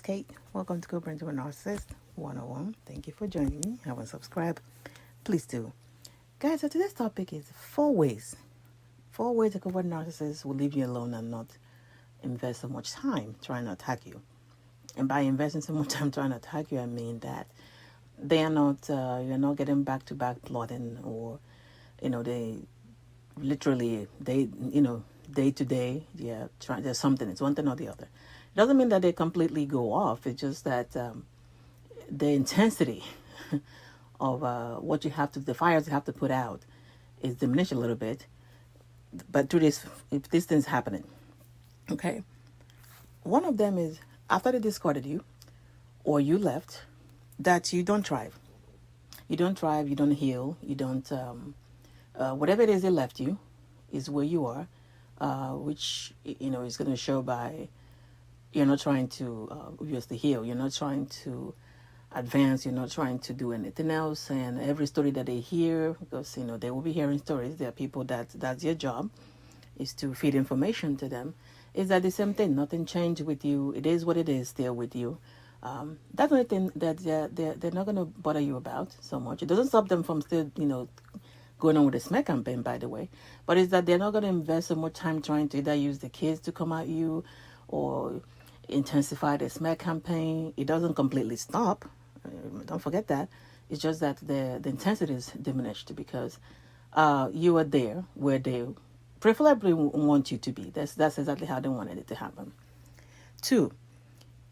is Kate. Welcome to Covert Narcissist 101. Thank you for joining me. Haven't subscribed? Please do. Guys, so today's topic is 4 ways. 4 ways a covert narcissist will leave you alone and not invest so much time trying to attack you. And by investing so much time trying to attack you, I mean that they are not, you're not getting back-to-back plotting, or, they literally, day to day, there's something. It's one thing or the other. It doesn't mean that they completely go off. It's just that the intensity of the fires you have to put out is diminished a little bit. But through this, if this thing's happening, okay, one of them is after they discarded you or you left, that you don't thrive. You don't thrive, you don't heal, you don't, whatever it is they left you is where you are, which, is going to show by you're not trying to obviously heal. You're not trying to advance. You're not trying to do anything else. And every story that they hear, because, they will be hearing stories. There are people that's their job is to feed information to them. Is that the same thing? Nothing changed with you. It is what it is still with you. That's the only thing that they're not going to bother you about so much. It doesn't stop them from still, going on with the smear campaign, by the way. But it's that they're not going to invest so much time trying to either use the kids to come at you or intensify the smear campaign. It doesn't completely stop. Don't forget that. It's just that the intensity is diminished because you are there where they preferably want you to be. That's exactly how they wanted it to happen. 2,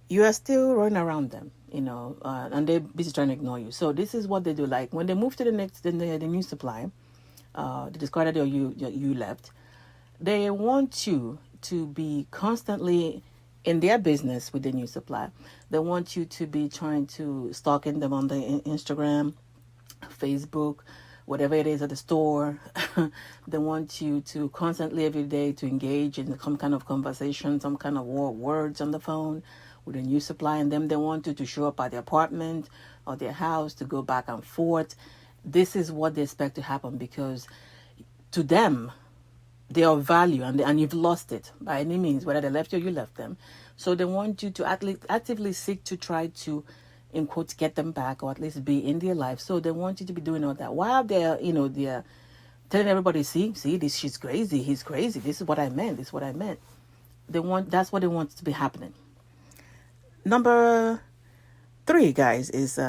you are still running around them, and they're busy trying to ignore you. So this is what they do. Like when they move to the new supply, the discarded or you left, they want you to be constantly in their business with the new supply. They want you to be trying to stalking them on the Instagram, Facebook, whatever it is at the store. They want you to constantly every day to engage in some kind of conversation, some kind of words on the phone with a new supply. And then they want you to show up at their apartment or their house to go back and forth. This is what they expect to happen because to them, they are value and you've lost it by any means, whether they left you or you left them. So they want you to actively seek to try to, in quotes, get them back or at least be in their life. So they want you to be doing all that while they're telling everybody, see, this, she's crazy, he's crazy. This is what I meant. That's what they want to be happening. Number 3, guys, is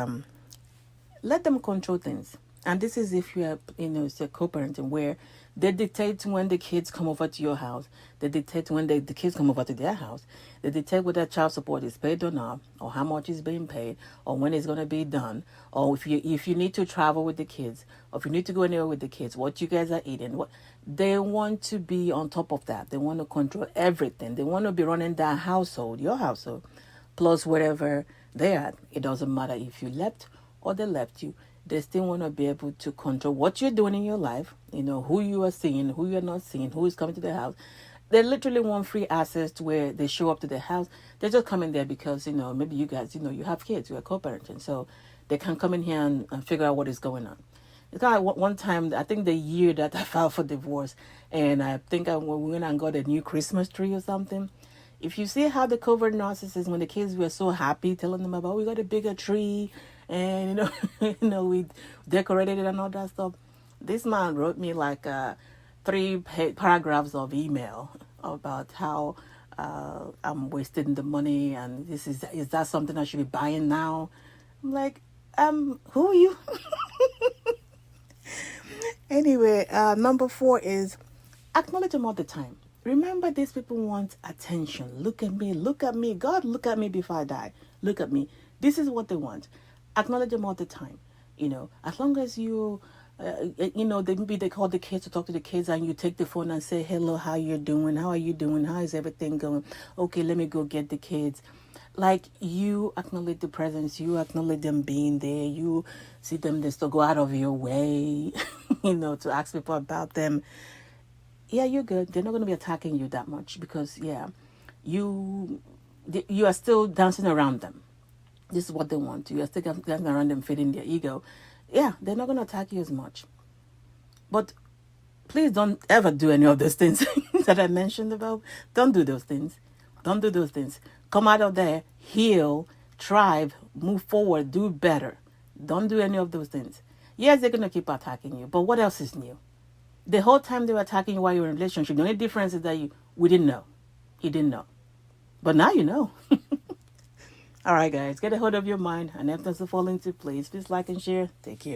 let them control things. And this is if you are, it's a co-parenting where they dictate when the kids come over to your house. They dictate when the kids come over to their house. They dictate whether child support is paid or not, or how much is being paid, or when it's going to be done, or if you need to travel with the kids, or if you need to go anywhere with the kids, what you guys are eating. They want to be on top of that. They want to control everything. They want to be running that household, your household, plus wherever they're at. It doesn't matter if you left or they left you. They still want to be able to control what you're doing in your life, who you are seeing, who you're not seeing, who is coming to the house. They literally want free access to where they show up to the house. They're just coming there because, maybe you guys, you have kids, you're co-parenting. So they can come in here and figure out what is going on. It's kind of like one time, I think the year that I filed for divorce, and I think we went and got a new Christmas tree or something. If you see how the covert narcissists, when the kids were so happy, telling them about, we got a bigger tree, and, we decorated it and all that stuff. This man wrote me like 3 paragraphs of email about how I'm wasting the money and is that something I should be buying now? I'm like, who are you? Anyway, number 4 is acknowledge them all the time. Remember, these people want attention. Look at me. God, look at me before I die. Look at me. This is what they want. Acknowledge them all the time. As long as you, they call the kids to talk to the kids and you take the phone and say, hello, how you doing? How are you doing? How is everything going? Okay, let me go get the kids. Like, you acknowledge the presence. You acknowledge them being there. You see them, they still go out of your way, to ask people about them. Yeah, you're good. They're not going to be attacking you that much because, you are still dancing around them. This is what they want. You are still dancing around them, feeding their ego. Yeah, they're not going to attack you as much. But please don't ever do any of those things that I mentioned about. Don't do those things. Don't do those things. Come out of there, heal, thrive, move forward, do better. Don't do any of those things. Yes, they're going to keep attacking you, but what else is new? The whole time they were attacking you while you were in a relationship, the only difference is that we didn't know. He didn't know. But now you know. All right, guys, get a hold of your mind and everything's to fall into place. Please like and share. Take care.